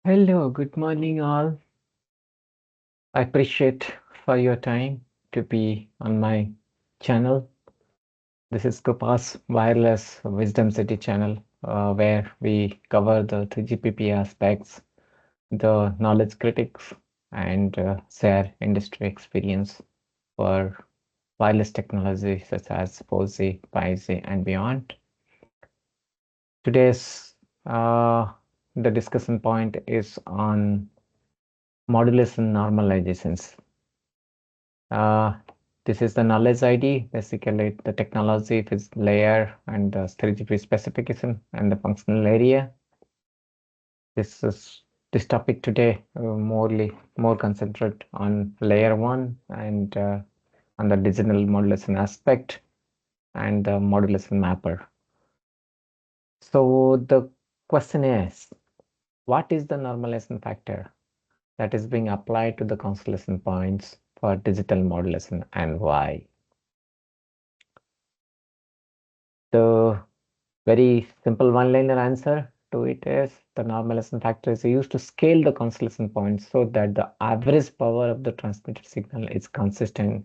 Hello, good morning, all. I appreciate for your time to be on my channel. This is Kupa's Wireless Wisdom City channel, where we cover the 3GPP aspects, the knowledge critics, and share industry experience for wireless technology such as 4G, 5G, and beyond. Today's the discussion point is on modulation normalizations. This is the knowledge ID, basically the technology, its layer, and the 3GP specification and the functional area. This topic today more concentrate on layer one and on the digital modulation aspect and the modulation mapper. So the question is, what is the normalization factor that is being applied to the constellation points for digital modulation and why? The very simple one-liner answer to it is the normalization factor is used to scale the constellation points so that the average power of the transmitted signal is consistent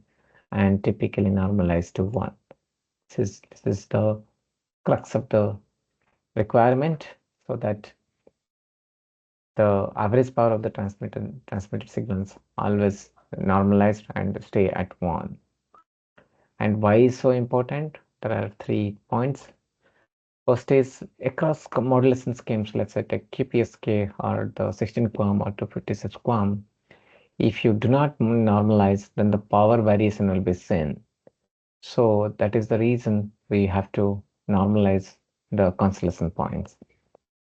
and typically normalized to 1. This is the crux of the requirement, so that the average power of the transmitted signals always normalized and stay at 1. And why is so important? There are 3 points. First is across modulation schemes, let's say take QPSK or the 16 QAM or 256 QAM. If you do not normalize, then the power variation will be seen. So that is the reason we have to normalize the constellation points.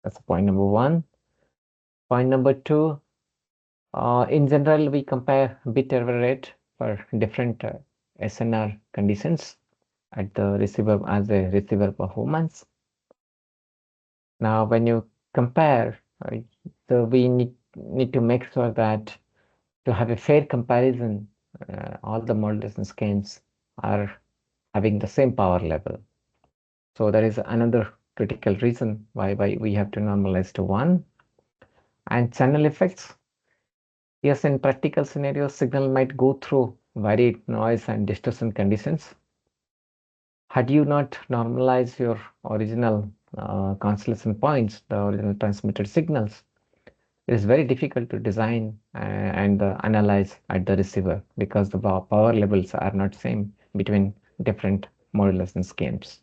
That's point number 1. Point number 2, in general, we compare bit error rate for different SNR conditions at the receiver as a receiver performance. Now, when you compare, so we need to make sure that to have a fair comparison, all the modulation schemes are having the same power level. So that is another critical reason why we have to normalize to 1. And channel effects. Yes, in practical scenarios, signal might go through varied noise and distortion conditions. Had you not normalized your original constellation points, the original transmitted signals, it is very difficult to design and analyze at the receiver because the power levels are not same between different modulation schemes.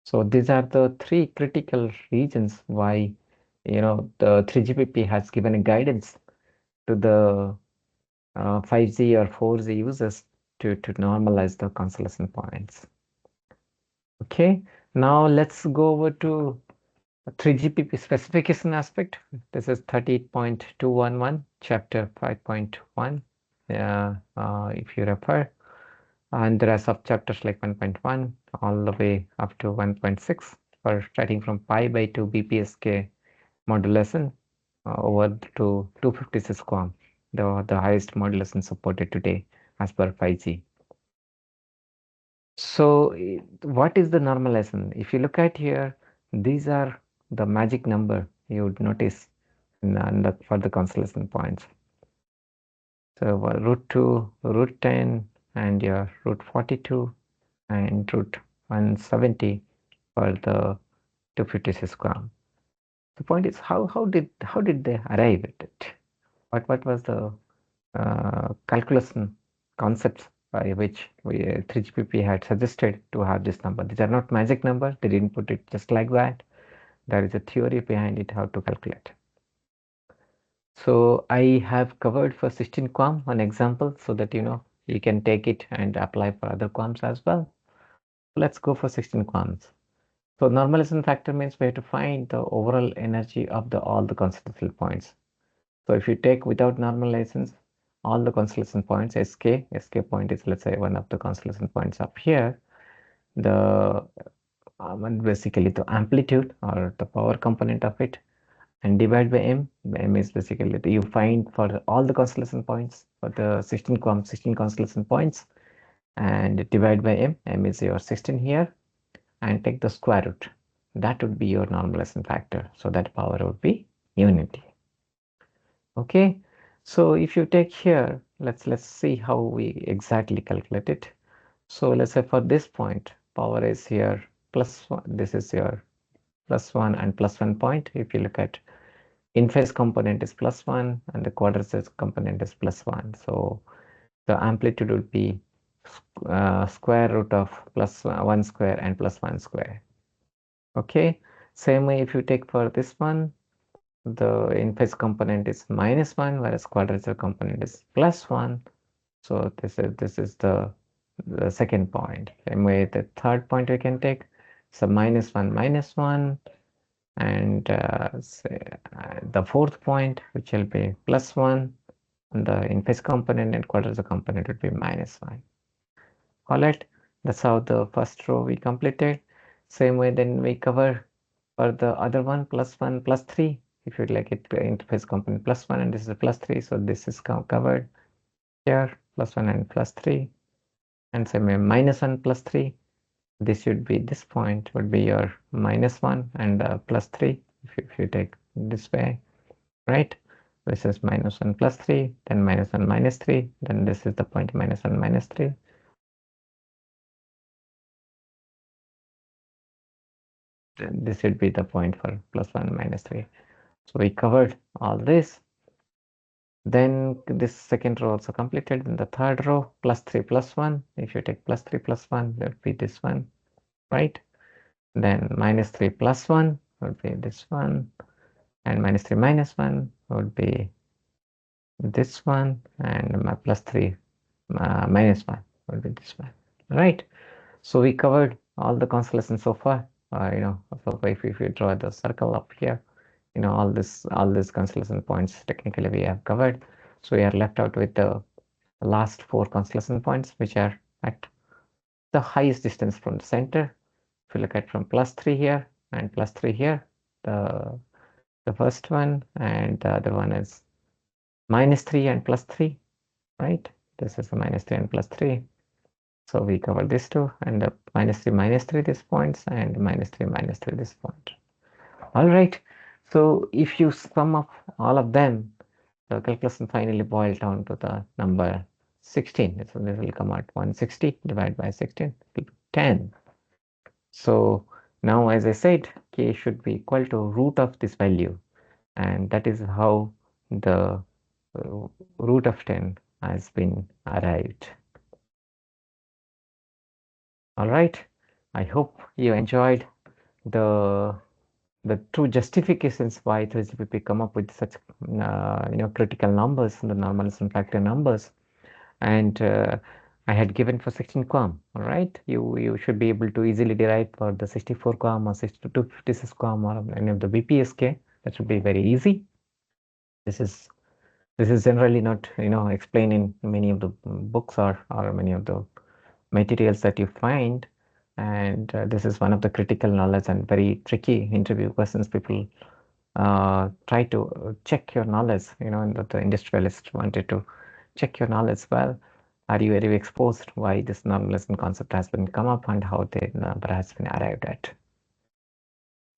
So these are the 3 critical reasons why the 3GPP has given a guidance to the 5G or 4G users to normalize the constellation points. Okay, now let's go over to 3GPP specification aspect. This is 38.211, chapter 5.1, if you refer. And there are sub-chapters like 1.1 all the way up to 1.6 for starting from pi by 2 BPSK modulation over to 256 QAM, the highest modulation supported today as per 5G. So what is the normalization? If you look at here, these are the magic number you would notice for the constellation points. So root 2, root 10, and your root 42, and root 170 for the 256 QAM. The point is, how did they arrive at it? What was the calculation concepts by which 3GPP had suggested to have this number? These are not magic numbers. They didn't put it just like that. There is a theory behind it how to calculate. So I have covered for 16 QAM an example so that you can take it and apply for other QAMs as well. Let's go for 16 QAMs. So normalization factor means we have to find the overall energy of all the constellation points. So if you take without normalizations, all the constellation points, SK point is, let's say, one of the constellation points up here. The basically the amplitude or the power component of it, and divide by m. M is basically you find for all the constellation points for the 16 constellation points, and divide by m. M is your 16 here, and take the square root. That would be your normalization factor. So that power would be unity. Okay, so if you take here, let's see how we exactly calculate it. So let's say for this point, power is here plus 1, this is your plus 1 and plus 1 point. If you look at in phase component is plus 1 and the quadrature component is plus 1. So the amplitude would be square root of plus 1 square and plus 1 square. Okay, same way if you take for this one, the in phase component is minus 1, whereas quadrature component is plus 1. So this is the second point. Same way the third point we can take, so minus 1, and the fourth point, which will be plus 1, and the in phase component and quadrature component would be minus 1. All right, that's how the first row we completed. Same way then we cover for the other one, plus 1 plus 3. If you'd like it, interface component plus 1 and this is a plus 3, so this is covered here, plus 1 and plus 3. And same way minus 1 plus 3, this should be, this point would be your minus 1 and plus 3 if you take this way, right? This is minus 1 plus 3, then minus 1 minus 3, then this is the point minus 1 minus 3. Then this should be the point for plus 1 minus 3. So we covered all this. Then this second row also completed. In the third row, plus 3 plus 1. If you take plus 3 plus 1, that would be this one, right? Then minus 3 plus 1 would be this one. And minus 3 minus 1 would be this one. And my plus 3 minus 1 would be this one, right? So we covered all the constellations so far. So if you draw the circle up here, all these constellation points technically we have covered. So we are left out with the last 4 constellation points, which are at the highest distance from the center. If you look at from plus 3 here and plus 3 here, the first one, and the other one is minus 3 and plus 3, right? This is the minus 3 and plus 3. So we cover this two, and the minus 3 this points, and minus 3 this point. All right. So if you sum up all of them, the calculation finally boils down to the number 16. So this will come out 160 divided by 16, 10. So now, as I said, k should be equal to root of this value, and that is how the root of 10 has been arrived. All right. I hope you enjoyed the two justifications why 3GPP come up with such critical numbers, the normalization factor numbers, and I had given for 16 QAM. All right, you should be able to easily derive for the 64 QAM or 6256 QAM or any of the BPSK. That should be very easy. This is generally not explained in many of the books or many of the materials that you find, and this is one of the critical knowledge and very tricky interview questions. People try to check your knowledge, and the industrialist wanted to check your knowledge. Well, are you very exposed why this normalization concept has been come up and how the number has been arrived at?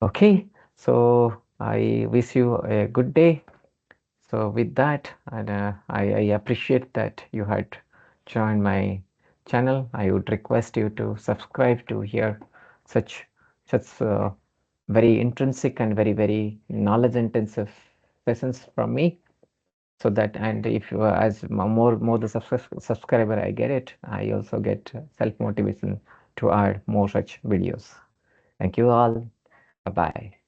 Okay, so I wish you a good day. So with that, and I appreciate that you had joined my channel. I would request you to subscribe to hear such very intrinsic and very knowledge intensive sessions from me. So that, and if as more the subscriber I get it, I also get self motivation to add more such videos. Thank you all. Bye bye.